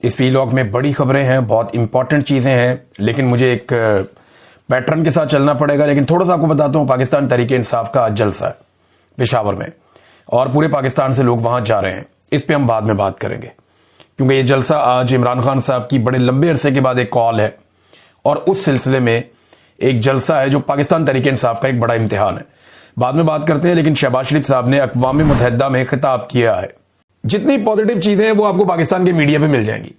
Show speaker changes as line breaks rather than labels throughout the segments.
इस वीलॉग में बड़ी खबरें हैं, बहुत इंपॉर्टेंट चीजें हैं, लेकिन मुझे एक पैटर्न के साथ चलना पड़ेगा। लेकिन थोड़ा सा आपको बताता हूं, पाकिस्तान तहरीक इंसाफ का जलसा है पेशावर में और पूरे पाकिस्तान से लोग वहां जा रहे हैं। इस पे हम बाद में बात करेंगे, क्योंकि ये जलसा आज इमरान खान साहब की बड़े लंबे अरसे के बाद एक कॉल है और उस सिलसिले में एक जलसा है जो पाकिस्तान तहरीक इंसाफ का एक बड़ा इम्तिहान है। बाद में बात करते हैं, लेकिन शहबाज शरीफ साहब ने अक़वाम मुत्तहिदा में खिताब किया है। जितनी पॉजिटिव चीजें हैं वो आपको पाकिस्तान के मीडिया पे मिल जाएंगी।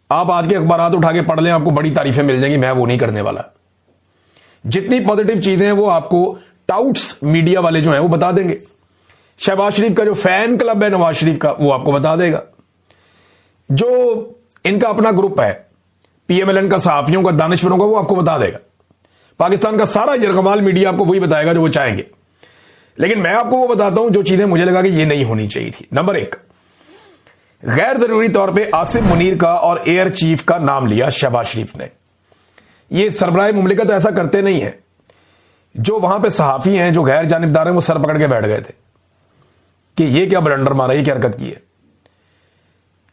आप आज के अखबारात उठा के पढ़ लें, आपको बड़ी तारीफें मिल जाएंगी। मैं वो नहीं करने वाला। जितनी पॉजिटिव चीजें हैं वो आपको टाउट्स मीडिया वाले जो हैं वो बता देंगे। शहबाज शरीफ का जो फैन क्लब है नवाज शरीफ का, वो आपको बता देगा। जो इनका अपना ग्रुप है पीएमएलएन का, सहाफियों का, दानिश्वरों का, वो आपको बता देगा। पाकिस्तान का सारा यरगमाल मीडिया आपको वही बताएगा जो वो चाहेंगे। लेकिन मैं आपको वो बताता हूं जो चीजें मुझे लगा कि ये नहीं होनी चाहिए थी। नंबर 1, गैर जरूरी तौर पे आसिम मुनीर का और एयर चीफ का नाम लिया शहबाज शरीफ ने। ये सरबराह मुमलिकत ऐसा करते नहीं है। जो वहां पे सहाफी हैं, जो गैर जानिबदार हैं, वो सर पकड़ के बैठ गए थे कि ये क्या ब्लंडर मारा, ये क्या हरकत की है।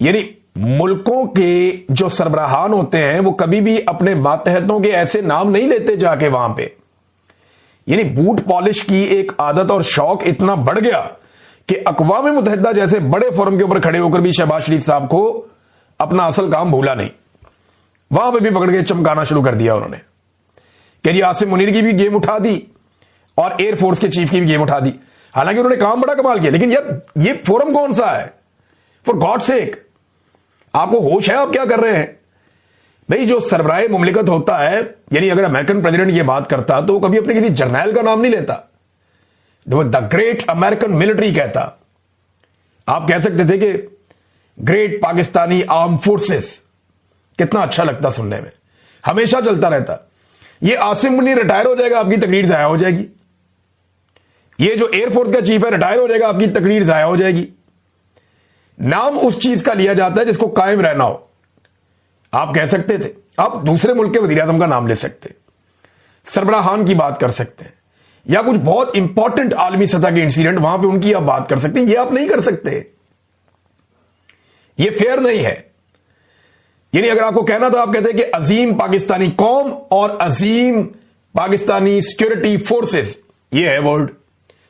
यानी मुल्कों के जो सरबराहान होते हैं वो कभी भी अपने मातहतों के ऐसे नाम नहीं लेते जाके वहां पे। यानी बूट पॉलिश की एक आदत और शौक इतना बढ़ गया कि अक़वाम मुत्तहिदा जैसे बड़े फोरम के ऊपर खड़े होकर भी शहबाज शरीफ साहब को अपना असल काम भूला नहीं। वहां पे भी पकड़ के चमकाना शुरू कर दिया उन्होंने कि जी आसिम मुनीर की भी गेम उठा दी और एयरफोर्स के चीफ की भी गेम उठा दी। हालांकि उन्होंने काम बड़ा कमाल किया, लेकिन यार ये फोरम कौन सा है? फॉर गॉड सेक, आपको होश है आप क्या कर रहे हैं? भाई जो सरबराह मुमलिकत होता है, यानी अगर अमेरिकन प्रेसिडेंट ये बात करता तो वो कभी अपने किसी जर्नैल का नाम नहीं लेता, द ग्रेट अमेरिकन मिलिट्री कहता। आप कह सकते थे कि ग्रेट पाकिस्तानी आर्म फोर्सेस, कितना अच्छा लगता सुनने में, हमेशा चलता रहता। ये आसिम मुनीर रिटायर हो जाएगा, आपकी तकरीर जाया हो जाएगी। ये जो एयरफोर्स का चीफ है रिटायर हो जाएगा, आपकी तकरीर जाया हो जाएगी। नाम उस चीज का लिया जाता है जिसको कायम रहना हो। आप कह सकते थे, आप दूसरे मुल्क के वजीर आज़म का नाम ले सकते, सरबराहान की बात कर सकते हैं, या कुछ बहुत इंपॉर्टेंट आलमी सतह के इंसिडेंट वहां पे उनकी आप बात कर सकते हैं। ये आप नहीं कर सकते, ये फेयर नहीं है। यानी अगर आपको कहना था, आप कहते कि अजीम पाकिस्तानी कौम और अजीम पाकिस्तानी सिक्योरिटी फोर्सेस, ये है वर्ड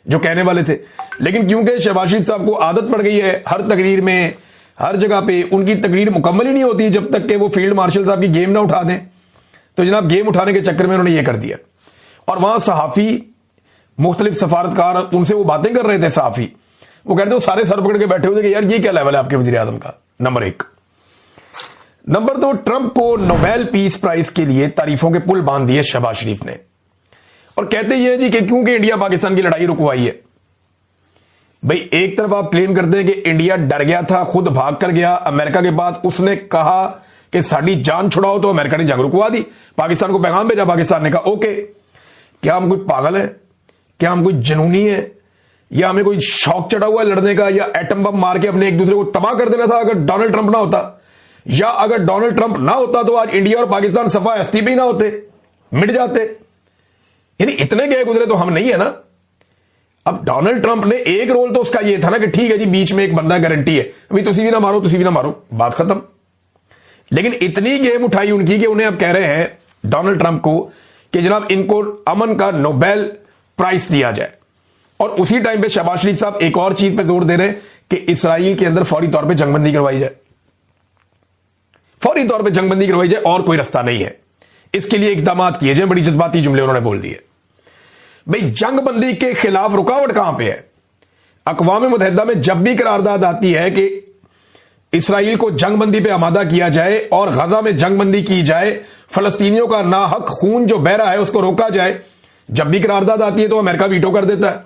जो कहने वाले थे। लेकिन क्योंकि शहबाज शरीफ साहब को आदत पड़ गई है हर तकरीर में, हर जगह पे उनकी तकरीर मुकम्मल ही नहीं होती जब तक कि वो फील्ड मार्शल साहब की गेम ना उठा दें, तो जनाब गेम उठाने के चक्कर में उन्होंने ये कर दिया। और वहां सहाफी, मुख्तलिफ सफारतकार, उनसे वो बातें कर रहे थे सहाफी, वो कहते वो सारे सर पकड़ के बैठे हुए थे कि यार ये क्या लेवल है आपके वजीर आजम का। नंबर 1। नंबर 2, ट्रंप को नोबेल पीस प्राइज के लिए तारीफों के पुल बांध दिए शहबाज शरीफ ने, और कहते ये जी कि क्योंकि इंडिया पाकिस्तान की लड़ाई रुकवाई है। भाई एक तरफ आप क्लेम करते हैं कि इंडिया डर गया था, खुद भाग कर गया अमेरिका के पास, उसने कहा कि साड़ी जान छुड़ाओ, तो अमेरिका ने जंग रुकवा दी, पाकिस्तान को पैगाम भेजा, पाकिस्तान ने कहा ओके। क्या हम कोई पागल है? क्या हम कोई जनूनी है? या हमें कोई शौक चढ़ा हुआ है लड़ने का, या एटम बम मार के अपने एक दूसरे को तबाह कर देना था अगर डोनाल्ड ट्रंप ना होता? या अगर डोनाल्ड ट्रंप ना होता तो आज इंडिया और पाकिस्तान सफा हस्ती भी ना होते, मिट जाते। यानी इतने गए गुजरे तो हम नहीं है ना। अब डोनाल्ड ट्रंप ने एक रोल तो उसका ये था ना कि ठीक है जी बीच में एक बंदा गारंटी है, अभी तुसी भी ना मारो, तुसी भी ना मारो, बात खत्म। लेकिन इतनी गेम उठाई उनकी कि उन्हें अब कह रहे हैं डोनाल्ड ट्रंप को कि जनाब इनको अमन का नोबेल प्राइज दिया जाए। और उसी टाइम पे शहबाज शरीफ साहब एक और चीज पे जोर दे रहे हैं कि इसराइल के अंदर फौरी तौर पे जंगबंदी करवाई जाए, फौरी तौर पे जंगबंदी करवाई जाए, और कोई रास्ता नहीं है, इसके लिए इकदाम किए जाए। बड़ी जज्बाती जुमले उन्होंने बोल दिए। भाई जंगबंदी के खिलाफ रुकावट कहां पे है? अक़वाम मुत्तहिदा में जब भी करारदाद आती है कि इसराइल को जंगबंदी पे आमादा किया जाए और गजा में जंगबंदी की जाए, फलस्तीनियों का नाहक खून जो बह रहा है उसको रोका जाए, जब भी करारदाद आती है तो अमेरिका वीटो कर देता है,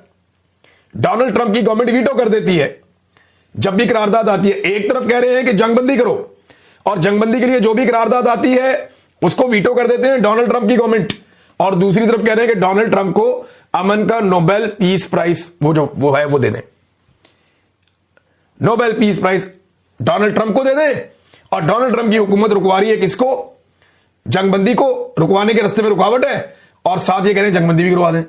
डोनाल्ड ट्रंप की गवर्नमेंट वीटो कर देती है। जब भी करारदाद आती है, एक तरफ कह रहे हैं कि जंगबंदी करो, और जंगबंदी के लिए जो भी करारदाद आती है उसको वीटो कर देते हैं डोनाल्ड ट्रंप की गवर्नमेंट, और दूसरी तरफ कह रहे हैं कि डोनाल्ड ट्रंप को अमन का नोबेल पीस प्राइज वो है वो दे दें, Nobel peace prize Donald Trump को दे दें। और डोनाल्ड ट्रंप की हुकूमत रुकवा रही है किसको? जंगबंदी को, रुकवाने के रास्ते में रुकावट है, और साथ ये कह रहे हैं जंगबंदी भी करवा दें।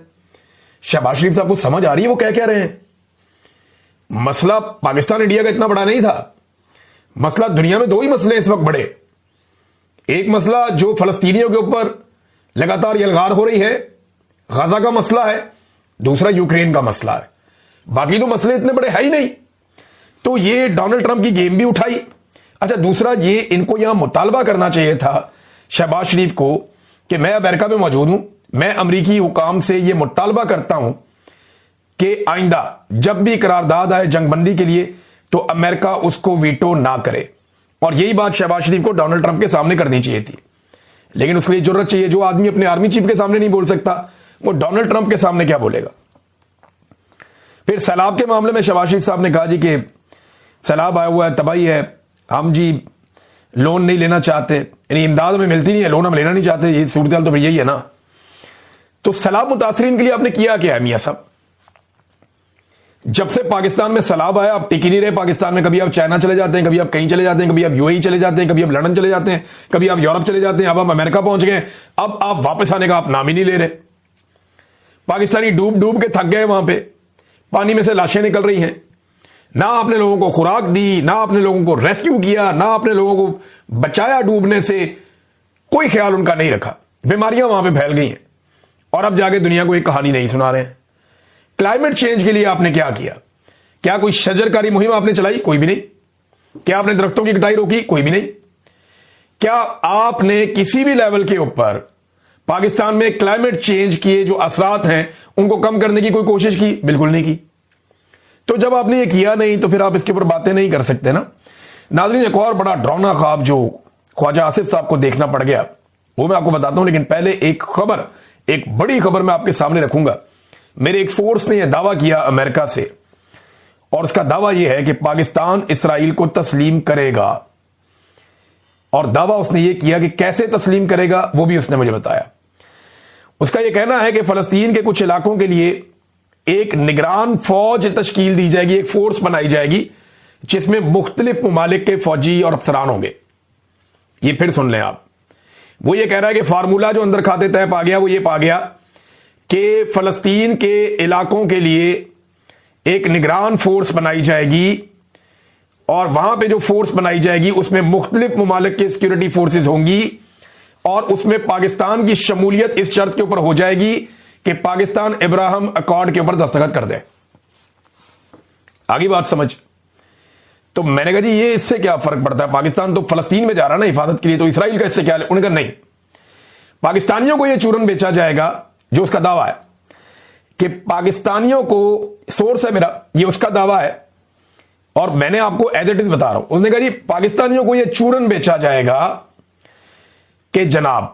शहबाज शरीफ साहब को समझ आ रही है वो क्या कह रहे हैं? मसला पाकिस्तान इंडिया का इतना बड़ा नहीं था, मसला दुनिया में दो ही मसले इस वक्त बड़े, एक मसला जो फलस्तीनियों के ऊपर लगातार यलगार हो रही है, गाजा का मसला है, दूसरा यूक्रेन का मसला है। बाकी तो मसले इतने बड़े है ही नहीं। तो ये डोनाल्ड ट्रंप की गेम भी उठाई। अच्छा, दूसरा ये इनको यहां मुतालबा करना चाहिए था शहबाज शरीफ को कि मैं अमेरिका में मौजूद हूं, मैं अमरीकी हुकाम से यह मुतालबा करता हूं कि आइंदा जब भी करारदाद आए जंगबंदी के लिए तो अमेरिका उसको वीटो ना करे। और यही बात शहबाज शरीफ को डोनाल्ड ट्रंप के सामने करनी चाहिए थी, लेकिन उसके लिए जरूरत चाहिए। जो आदमी अपने आर्मी चीफ के सामने नहीं बोल सकता, वो डोनाल्ड ट्रंप के सामने क्या बोलेगा। फिर सैलाब के मामले में शहबाज शरीफ साहब ने कहा जी कि सैलाब आया हुआ है, तबाही है, हम जी लोन नहीं लेना चाहते, यानी इमदाद हमें मिलती नहीं है, लोन हम लेना नहीं चाहते। ये सूरत तो फिर यही है ना। तो सैलाब मुतासरीन के लिए आपने किया क्या है मियां साहब? जब से पाकिस्तान में सैलाब आया, आप टिक ही नहीं रहे पाकिस्तान में। कभी आप चाइना चले जाते हैं, कभी आप कहीं चले जाते हैं, कभी आप यूएई चले जाते हैं, कभी आप लंदन चले जाते हैं, कभी आप यूरोप चले जाते हैं, अब आप अमेरिका पहुंच गए। अब आप वापस आने का आप नाम ही नहीं ले रहे। पाकिस्तानी डूब डूब के थक गए, वहां पे पानी में से लाशें निकल रही हैं। ना आपने लोगों को खुराक दी, ना आपने लोगों को रेस्क्यू किया, ना आपने लोगों को बचाया डूबने से, कोई ख्याल उनका नहीं रखा। बीमारियां वहां पे फैल गई हैं और अब जाके दुनिया को एक कहानी नहीं सुना रहे हैं। क्लाइमेट चेंज के लिए आपने क्या किया? क्या कोई शजरकारी मुहिम आपने चलाई? कोई भी नहीं। क्या आपने दरख्तों की कटाई रोकी? कोई भी नहीं। क्या आपने किसी भी लेवल के ऊपर पाकिस्तान में क्लाइमेट चेंज के जो असरात हैं उनको कम करने की कोई कोशिश की? बिल्कुल नहीं की। तो जब आपने ये किया नहीं तो फिर आप इसके ऊपर बातें नहीं कर सकते ना। नाज़रीन, एक और बड़ा डरावना ख्वाब जो ख्वाजा आसिफ साहब को देखना पड़ गया वो मैं आपको बताता हूं, लेकिन पहले एक खबर, एक बड़ी खबर मैं आपके सामने रखूंगा। मेरे एक सोर्स ने यह दावा किया अमेरिका से, और उसका दावा यह है कि पाकिस्तान इसराइल को तस्लीम करेगा। और दावा उसने यह किया कि कैसे तस्लीम करेगा वो भी उसने मुझे बताया। उसका यह कहना है कि फलस्तीन के कुछ इलाकों के लिए एक निगरान फौज तश्कील दी जाएगी, एक फोर्स बनाई जाएगी जिसमें मुख्तलिफ ममालिक के फौजी और अफसरान होंगे। ये फिर सुन लें आप। वो ये कह रहा है कि फार्मूला जो अंदर खाते तय पा गया वो ये पा गया कि फलस्तीन के इलाकों के लिए एक निगरान फोर्स बनाई जाएगी, और वहां पे जो फोर्स बनाई जाएगी उसमें मुख्तलिफ ममालिक के सिक्योरिटी फोर्सेस होंगी, और उसमें पाकिस्तान की शमूलियत इस शर्त के ऊपर हो जाएगी कि पाकिस्तान इब्राहिम अकॉर्ड के ऊपर दस्तखत कर दे। आगे बात समझ। तो मैंने कहा जी ये इससे क्या फर्क पड़ता है, पाकिस्तान तो फलस्तीन में जा रहा है ना हिफाजत के लिए, तो इसराइल का इससे क्या? उन्होंने कहा नहीं, पाकिस्तानियों को यह चूरन बेचा जाएगा, जो उसका दावा है कि पाकिस्तानियों को, सोर्स है मेरा, ये उसका दावा है और मैंने आपको एज इट इज बता रहा हूं। उसने कहा जी पाकिस्तानियों को यह चूरन बेचा जाएगा कि जनाब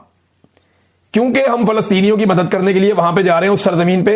क्योंकि हम फलस्तीनियों की मदद करने के लिए वहां पे जा रहे हैं, उस सरजमीन पे